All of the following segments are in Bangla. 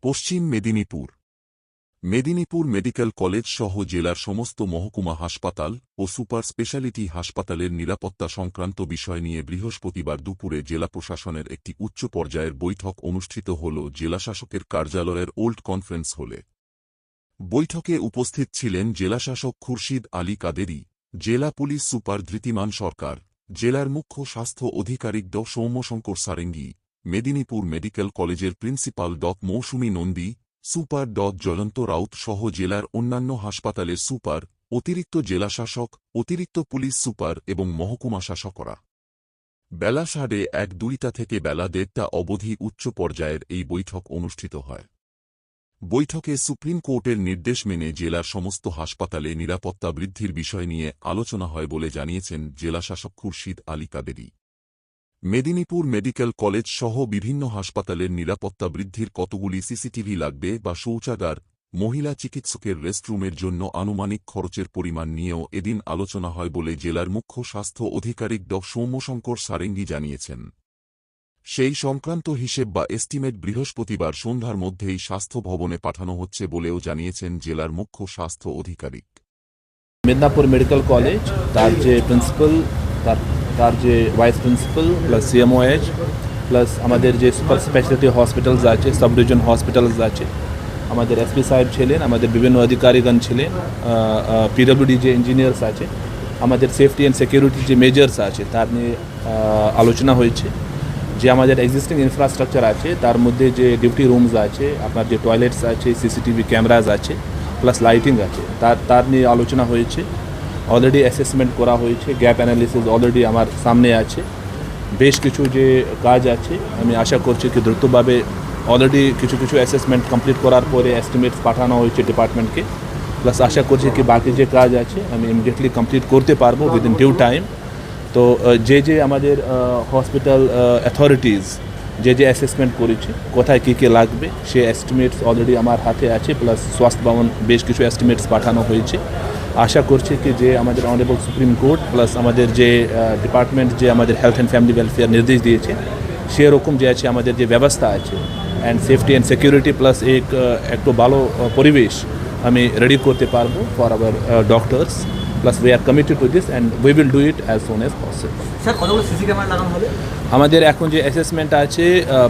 পশ্চিম মেদিনীপুর মেদিনীপুর মেডিকেল কলেজ সহ জেলার সমস্ত মহকুমা হাসপাতাল ও সুপার স্পেশালিটি হাসপাতালের নিরাপত্তা সংক্রান্ত বিষয় নিয়ে বৃহস্পতিবার দুপুরে জেলা প্রশাসনের একটি উচ্চ পর্যায়ের বৈঠক অনুষ্ঠিত হল জেলাশাসকের কার্যালয়ের ওল্ড কনফারেন্স হলে। বৈঠকে উপস্থিত ছিলেন জেলাশাসক খুরশিদ আলী কাদেরী, জেলা পুলিশ সুপার ধৃতিমান সরকার, জেলার মুখ্য স্বাস্থ্য আধিকারিক ড সৌম্যশঙ্কর সারেঙ্গী, মেদিনীপুর মেডিকেল কলেজের প্রিন্সিপাল ড মৌসুমী নন্দী, সুপার ড জ্বলন্ত রাউত সহ জেলার অন্যান্য হাসপাতালের সুপার, অতিরিক্ত জেলাশাসক, অতিরিক্ত পুলিশ সুপার এবং মহকুমা শাসকরা। বেলা 1:30 থেকে বেলা 1:30 অবধি উচ্চ পর্যায়ের এই বৈঠক অনুষ্ঠিত হয়। বৈঠকে সুপ্রিম কোর্টের নির্দেশ মেনে জেলার সমস্ত হাসপাতালে নিরাপত্তা বৃদ্ধির বিষয় নিয়ে আলোচনা হয় বলে জানিয়েছেন জেলাশাসক খুরশিদ আলী কাদেরী। মেদিনীপুর মেডিকেল কলেজ সহ বিভিন্ন হাসপাতালের নিরাপত্তা বৃদ্ধির কতগুলি সিসিটিভি লাগবে বা শৌচাগার, মহিলা চিকিৎসকের রেস্টরুমের জন্য আনুমানিক খরচের পরিমাণ নিয়েও এদিন আলোচনা হয় বলে জেলার মুখ্য স্বাস্থ্য আধিকারিক ড সৌম্যশঙ্কর সারেঙ্গী জানিয়েছেন। সেই সংক্রান্ত হিসেব বা এস্টিমেট বৃহস্পতিবার সন্ধ্যার মধ্যেই স্বাস্থ্য ভবনে পাঠানো হচ্ছে বলেও জানিয়েছেন জেলার মুখ্য স্বাস্থ্য আধিকারিক। মেদিনীপুর মেডিকেল কলেজ তার যে প্রিন্সিপাল, তার যে vice principal plus CMOH plus আমাদের যে সুপার স্পেশালিটি হসপিটালস আছে, সাব ডিভিশন হসপিটালস আছে, আমাদের এসপি সাহেব ছিলেন, আমাদের বিভিন্ন অধিকারীগণ ছিলেন, পিডব্লিউডি যে ইঞ্জিনিয়ার্স আছে, আমাদের সেফটি অ্যান্ড সিকিউরিটি যে মেজার্স আছে তার নিয়ে আলোচনা হয়েছে। যে আমাদের এক্সিস্টিং ইনফ্রাস্ট্রাকচার আছে তার মধ্যে যে ডিউটি রুমস আছে, আপনার যে টয়লেটস আছে, সিসিটিভি ক্যামেরাজ আছে, প্লাস লাইটিং আছে, তার নিয়ে আলোচনা হয়েছে। অলরেডি অ্যাসেসমেন্ট করা হয়েছে, গ্যাপ অ্যানালিসিস অলরেডি আমার সামনে আছে। বেশ কিছু যে কাজ আছে আমি আশা করছি কি দ্রুতভাবে অলরেডি কিছু অ্যাসেসমেন্ট কমপ্লিট করার পরে এস্টিমেটস পাঠানো হয়েছে ডিপার্টমেন্টকে। প্লাস আশা করছি কি বাকি যে কাজ আছে আমি ইমিডিয়েটলি কমপ্লিট করতে পারবো উইদিন ডিউ টাইম। তো যে আমাদের হসপিটাল অথরিটিস যে অ্যাসেসমেন্ট করেছে কোথায় কী লাগবে সে এস্টিমেটস অলরেডি আমার হাতে আছে, প্লাস স্বাস্থ্য ভবন বেশ কিছু এস্টিমেটস পাঠানো হয়েছে। আশা করছি কি যে আমাদের অনারেবল সুপ্রিম কোর্ট প্লাস আমাদের যে ডিপার্টমেন্ট যে আমাদের হেলথ অ্যান্ড ফ্যামিলি ওয়েলফেয়ার নির্দেশ দিয়েছে সেরকম যে আছে আমাদের যে ব্যবস্থা আছে and safety and security plus একটু ভালো পরিবেশ আমি রেডি করতে পারবো for our doctors. Plus we are committed to this and we will do it as soon as possible. Sir কতগুলো সিসি ক্যামেরা লাগানো হবে? আমাদের এখন যে অ্যাসেসমেন্ট আছে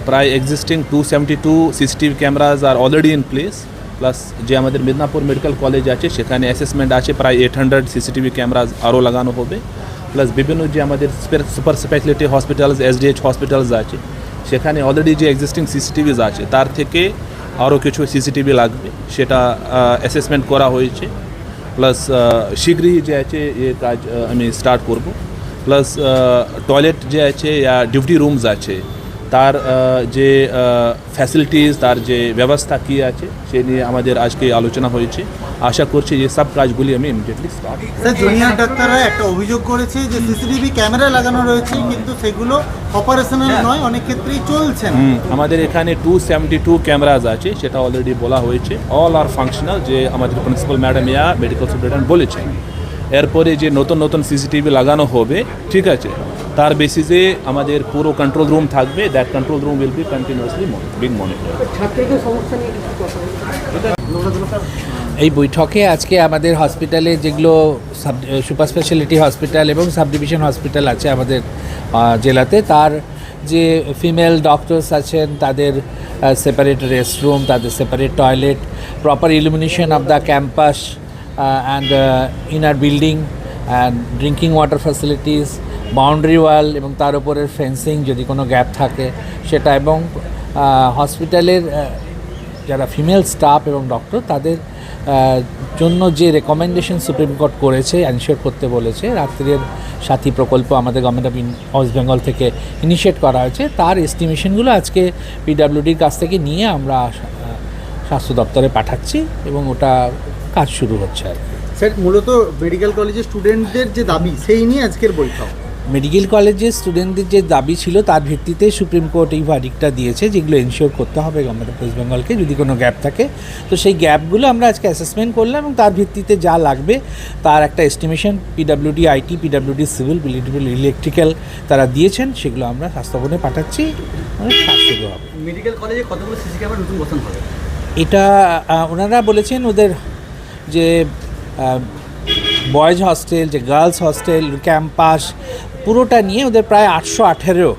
প্রায় existing 272 CCTV cameras are already in place. Plus যে আমাদের মেদিনীপুর মেডিকেল কলেজ আছে সেখানে অ্যাসেসমেন্ট আছে প্রায় 800 সিসিটিভি ক্যামেরাজ আরও লাগানো হবে। প্লাস বিভিন্ন যে আমাদের super speciality hospitals, SDH hospitals আছে সেখানে অলরেডি যে এক্সিস্টিং সিসিটিভিজ আছে তার থেকে আরও কিছু সিসিটিভি লাগবে, সেটা অ্যাসেসমেন্ট করা হয়েছে। প্লাস শীঘ্রই যে আছে এ কাজ আমি স্টার্ট করব। প্লাস টয়লেট যে আছে या ডিউটি রুমস আছে তার যে ফ্যাসিলিটিস, তার যে ব্যবস্থা কী আছে সে নিয়ে আমাদের আজকে আলোচনা হয়েছে। আশা করছি যে সব কাজগুলি আমি ইমিডিয়েটলি স্টার্ট। স্যার জুনিয়র ডাক্তাররা একটা অভিযোগ করেছে যে সিসিটিভি ক্যামেরা লাগানো রয়েছে কিন্তু সেগুলো অপারেশনাল নয়, অনেক ক্ষেত্রেই চলছে না। আমাদের এখানে 272 ক্যামেরাজ আছে, সেটা অলরেডি বলা হয়েছে, অল আর ফাংশনাল, যে আমাদের principal madam yeah medical superintendent বলেছেন। এরপরে যে নতুন সিসিটিভি লাগানো হবে, ঠিক আছে, তার বেসিসে আমাদের পুরো কন্ট্রোল রুম থাকবে। That control room will be continuously being monitored. এই বৈঠকে আজকে আমাদের হসপিটালে যেগুলো সুপার স্পেশালিটি হসপিটাল এবং সাব ডিভিশন হসপিটাল আছে আমাদের জেলাতে, তার যে ফিমেল ডক্টরস আছেন তাদের সেপারেট রেস্টরুম, তাদের separate toilet, proper illumination of the campus and inner building and drinking water facilities, boundary wall এবং তার উপরের ফেন্সিং যদি কোনো গ্যাপ থাকে সেটা, এবং হসপিটালের যারা ফিমেল স্টাফ এবং ডক্টর তাদের জন্য যে রেকমেন্ডেশন সুপ্রিম কোর্ট করেছে এনশিওর করতে বলেছে, রাত্রির সাথী প্রকল্প আমাদের গভর্নমেন্ট অফ ওয়েস্ট বেঙ্গল থেকে ইনিশিয়েট করা হয়েছে, তার এস্টিমেশনগুলো আজকে পিডব্লিউডির কাছ থেকে নিয়ে আমরা স্বাস্থ্য দপ্তরে পাঠাচ্ছি এবং ওটা কাজ শুরু হচ্ছে আর কি। স্যার মূলত মেডিকেল কলেজের স্টুডেন্টদের যে দাবি সেই নিয়ে আজকের বৈঠক। মেডিকেল কলেজের স্টুডেন্টদের যে দাবি ছিল তার ভিত্তিতে সুপ্রিম কোর্ট এই ভার্ডিক্টটা দিয়েছে, যেগুলো এনশিওর করতে হবে গভর্নমেন্ট অফ ওয়েস্ট বেঙ্গলকে যদি কোনো গ্যাপ থাকে। তো সেই গ্যাপগুলো আমরা আজকে অ্যাসেসমেন্ট করলাম এবং তার ভিত্তিতে যা লাগবে তার একটা estimation PWD IT, PWD civil, electrical তারা দিয়েছেন, সেগুলো আমরা স্বাস্থ্য ভবনে পাঠাচ্ছি, কাজ শুরু হবে। মেডিকেল কলেজে কতগুলো সিসি ক্যামেরা নতুন বসানো হবে? এটা ওনারা বলেছেন ওদের যে বয়েজ হস্টেল, যে গার্লস হস্টেল, ক্যাম্পাস পুরোটা নিয়ে ওদের প্রায় 818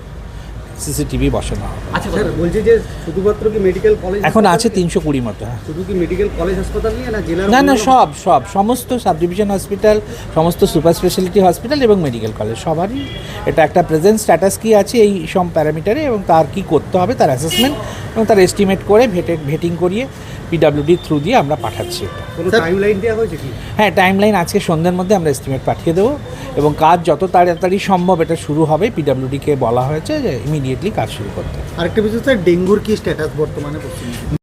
সিসিটিভি বসানো হবে। আচ্ছা স্যার, বলছি যে শুধুমাত্র কি মেডিকেল কলেজ এখন আছে 320 মতো। হ্যাঁ, শুধু কি মেডিকেল কলেজ হাসপাতাল নিয়ে না জেলার না না, সব সমস্ত সাব ডিভিশন হসপিটাল, সমস্ত সুপার স্পেশালিটি হসপিটাল এবং মেডিকেল কলেজ সবারই এটা একটা প্রেজেন্ট স্ট্যাটাস কি আছে এই সব প্যারামিটারে এবং তার কি করতে হবে তার অ্যাসেসমেন্ট এবং তার এস্টিমেট করে ভেটিং করিয়ে পিডাব্লিউডি থ্রু দিয়ে আমরা পাঠাচ্ছি এটা। কোনো টাইমলাইন দেওয়া হয়েছে কি? হ্যাঁ, টাইমলাইন আজকে সন্ধ্যের মধ্যে আমরা এস্টিমেট পাঠিয়ে দেবো এবং কাজ যত তাড়াতাড়ি সম্ভব এটা শুরু হবে। পিডাব্লিউডিকে বলা হয়েছে যে ইমিডিয়েটলি কাজ শুরু করতে। আরেকটা বিষয় স্যার, ডেঙ্গুর কি স্ট্যাটাস বর্তমানে পশ্চিমবঙ্গে?